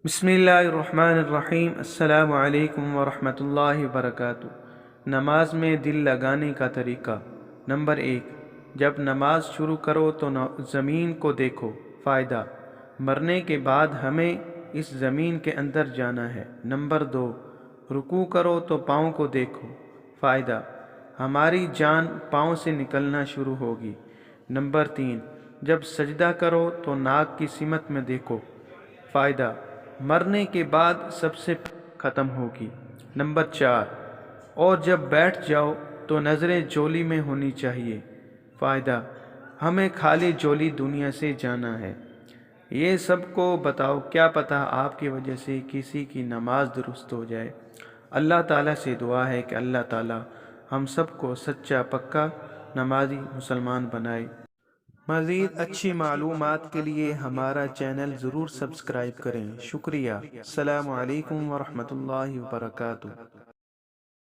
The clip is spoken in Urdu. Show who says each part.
Speaker 1: بسم اللہ الرحمن الرحیم۔ السلام علیکم ورحمۃ اللہ وبرکاتہ۔ نماز میں دل لگانے کا طریقہ۔ نمبر 1، جب نماز شروع کرو تو زمین کو دیکھو۔ فائدہ: مرنے کے بعد ہمیں اس زمین کے اندر جانا ہے۔ نمبر 2، رکوع کرو تو پاؤں کو دیکھو۔ فائدہ: ہماری جان پاؤں سے نکلنا شروع ہوگی۔ نمبر 3، جب سجدہ کرو تو ناک کی سمت میں دیکھو۔ فائدہ: مرنے کے بعد سب سے ختم ہوگی۔ نمبر 4، اور جب بیٹھ جاؤ تو نظریں جولی میں ہونی چاہیے۔ فائدہ: ہمیں خالی جولی دنیا سے جانا ہے۔ یہ سب کو بتاؤ، کیا پتہ آپ کی وجہ سے کسی کی نماز درست ہو جائے۔ اللہ تعالیٰ سے دعا ہے کہ اللہ تعالیٰ ہم سب کو سچا پکا نمازی مسلمان بنائے۔ مزید اچھی معلومات کے لیے ہمارا چینل ضرور سبسکرائب کریں۔ شکریہ۔ السلام علیکم ورحمۃ اللہ وبرکاتہ۔